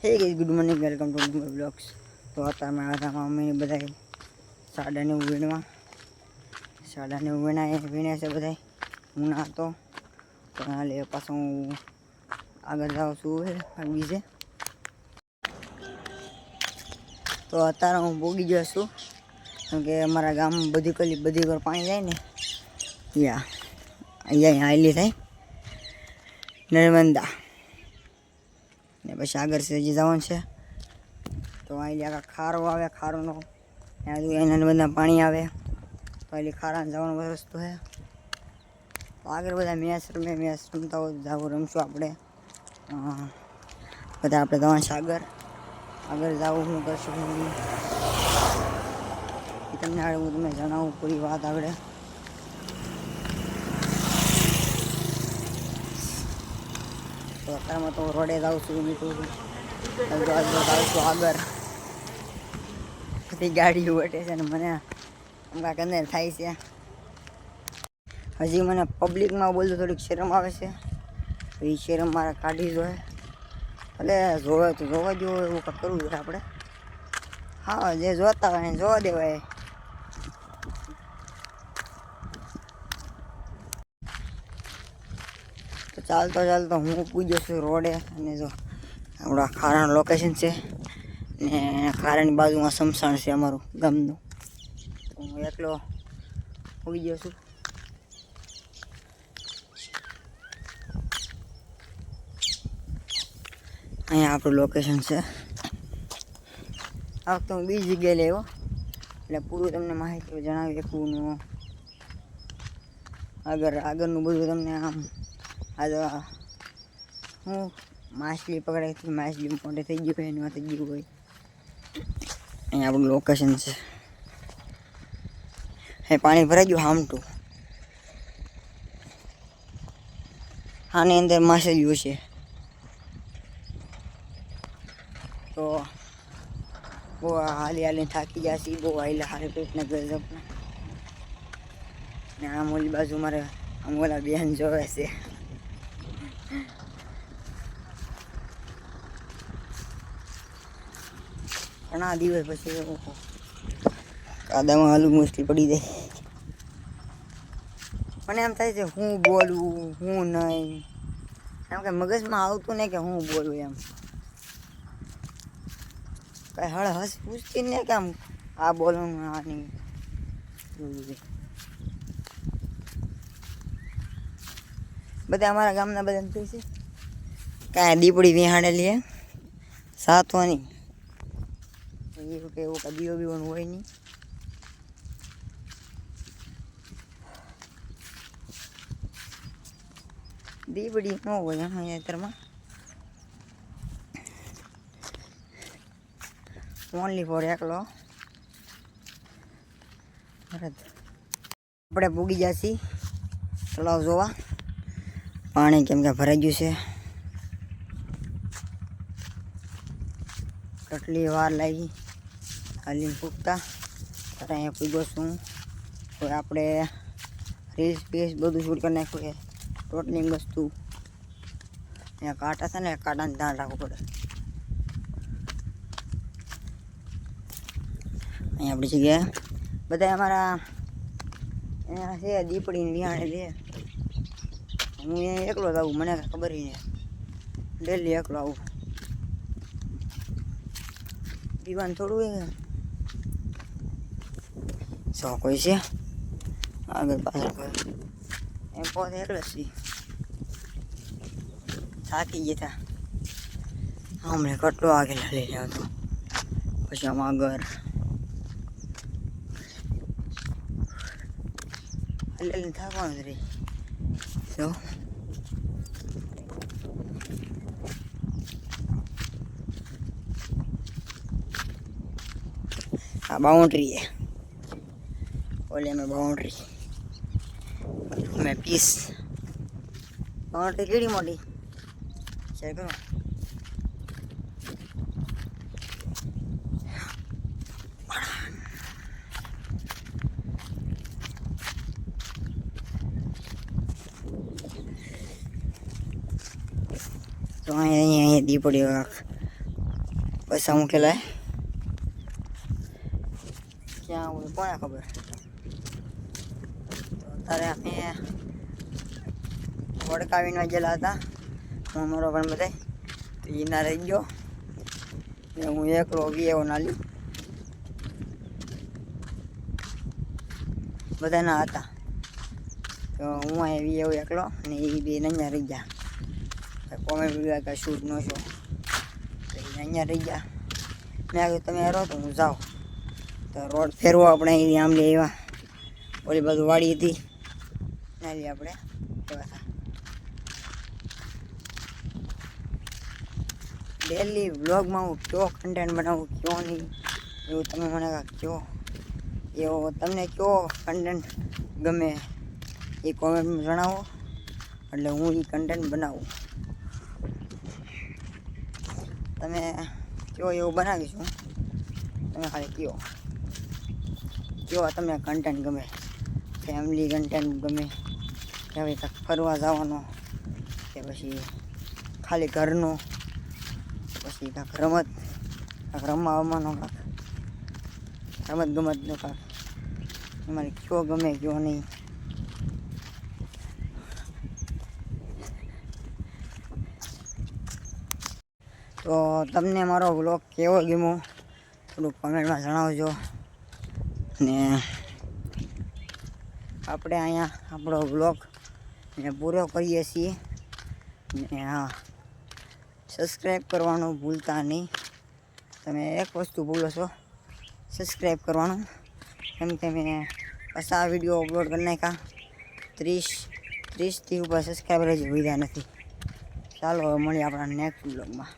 હે guys, good morning, welcome to my blogs. તો અત્યારે મારા મમ્મીને બધા સાડાને વીણે છે બધા. હું ના હતો તો હાલે પાછો હું આગળ જાઉં છું બીજે. તો અત્યારે હું ભોગી ગયો છું કેમ કે અમારા ગામમાં બધી વાર પાણી જાય ને ત્યાં અહીંયા હાલી થાય નર્મદા ને પછી આગળ છે હજી જવાનું છે. તો અહીં આખા ખારો આવે, ખારોનો એના બધા પાણી આવે તો એટલે ખારાને જવાનો રસ્તો છે. તો આગળ બધા મેચ રમતા હોય જવું રમશું આપણે બધા. આપણે જવાનું છે આગળ જવું હું કરશું એ તમને આગળ હું તમને જણાવું પૂરી વાત આગળ. તો અત્યારમાં તો રોડે જાઉં છું મીઠું જાઉં છું આગળ. બધી ગાડીઓ વટે છે ને મને અમુક અંદર થાય છે. હજી મને પબ્લિકમાં બોલતો થોડીક શરમ આવે છે. એ શરમ મારે કાઢી જોઈએ. એટલે જોવે તો જોવા જેવું એવું કંઈક કરવું જોઈએ આપણે. હા, જે જોતા હોય એને જોવા દેવાય. તો ચાલતો હું પૂજ્યો છું રોડે અને જો આપણા ખારાનું લોકેશન છે ને ખારાની બાજુમાં સમસાણ છે અમારું ગામનું. તો હું એકલો પૂગી ગયો છું. અહીંયા આપણું લોકેશન છે. આ વખતે હું બીજી જગ્યાએ લેવો એટલે પૂરું તમને માહિતી જણાવી શકું. આગળનું બધું તમને આમ હું માછલી પકડાઈ, માછલી મોટે થઈ ગયું હોય એમાં થઈ ગયું હોય. અહીંયા આપણું લોકેશન છે. પાણી ભરાઈ ગયું હામટું. આની અંદર માછલીઓ છે. તો બહુ હાલી થાકી જશે. બહુ હારી પેટના ગજબના. ને આમ ઓલી બાજુ મારે આમ ઓલા બેન જોવે છે. ઘણા દિવસ પછી કાદામાં હાલું મુશ્કેલ પડી જાય. મને એમ થાય છે હું બોલું હું નહીં, એમ કે મગજમાં આવતું નહીં કે હું બોલું એમ. કઈ હસ પૂછતી ને કે આમ આ બોલવાનું આ નહીં. બધા અમારા ગામના બધા કહે છે કાંઈ દીપડી વિહાડેલી સાતવાની એવું કે એવું કાંઈ બીવાનું હોય નહીં. દીપડી ન હોય અહીંયા અત્યારમાં ઓનલી ફોર એકલો. આપણે પૂગી જશી તળાવ જોવા. પાણી કેમ કે ભરાઈ ગયું છે. કેટલી વાર લાગી હાલીને પૂગતા. ત્યારે અહીંયા પૂગ્યો છું. તો આપણે રીલ્સ બીલ્સ બધું શૂટ કરી નાખ્યું છે. ટોટલી વસ્તુ અહીંયા કાંટા છે ને કાંટાને ધ્યાન રાખવું પડે. અહીંયા આપણી જગ્યાએ બધા અમારા અહીંયા છે દીપડીને વિહાણે છે. હું અહીંયા એકલો જ આવું, મને ખબર નહીં. ડેલી એકલો આવું. પીવાનું થોડું હોય સો કોઈ છે આગળ પાછળ કોઈ એમ પોતે એકલો જ છીએ. થાકી ગયા હતા હમણાં કેટલો આગળ લઈ આવતો. પછી આમ આગળ એટલે થાકવાનું જ રહી. તો આ બાઉન્ડ્રી છે. ઓલે અમે બાઉન્ડ્રી અમે પીસ બાઉન્ડ્રી કેવી મોટી છે કરો. તો અહીંયા દીપડીઓ પૈસા મૂકેલા ક્યાં હોય કોને ખબર. તો અત્યારે અમે વડકાવીને ગયેલા હતા હું મારો પણ બધા તો એના રહી ગયો ને હું એકલો વીએવો નાલી બધાના હતા તો હું અહીં વીએવો એકલો ને એ બે અહીંયા રહી ગયા કોમેન્ટ વિડીયો કાંઈ શૂટ ન છો તો એ અહીંયા રહી ગયા મેં કહ્યું તમે રહો તો હું જાઉં તો રોડ ફેરવો આપણે અહીં આમ લે એવા ઓલી બાજુ વાડી હતી ના લઈએ આપણે એવા હતા ડેલી વ્લોગમાં હું કયો કન્ટેન્ટ બનાવું કયો નહીં એવું તમે મને કાંઈક કહો એવો તમને કયો કન્ટેન્ટ ગમે એ કોમેન્ટમાં જણાવો એટલે હું એ કન્ટેન્ટ બનાવું તમે કયો એવું બનાવીશું તમે ખાલી કયો તમને કન્ટેન્ટ ગમે ફેમિલી કન્ટેન્ટ ગમે કે હવે કાંઈક ફરવા જવાનો કે પછી ખાલી ઘરનો પછી કાંઈક કાંઈક રમવાનો કાંઈક રમત ગમતનો કાંઈક તમારે કયો ગમે કયો નહીં તો તમને મારો વ્લોગ કેવો ગમ્યો થોડુંક કમેન્ટમાં જણાવજો ને આપણે અહીંયા આપણો વ્લોગ ને પૂરો કરીએ છીએ ને હા સબસ્ક્રાઈબ કરવાનું ભૂલતા નહીં તમે એક વસ્તુ ભૂલો છો સબસ્ક્રાઈબ કરવાનું કેમ કે મેં પાછા વિડીયો અપલોડ કરી નાખ્યા 30થી ઉપર સબસ્ક્રાઈબર જ વધ્યા નથી ચાલો મળીએ આપણા નેક્સ્ટ વ્લોગમાં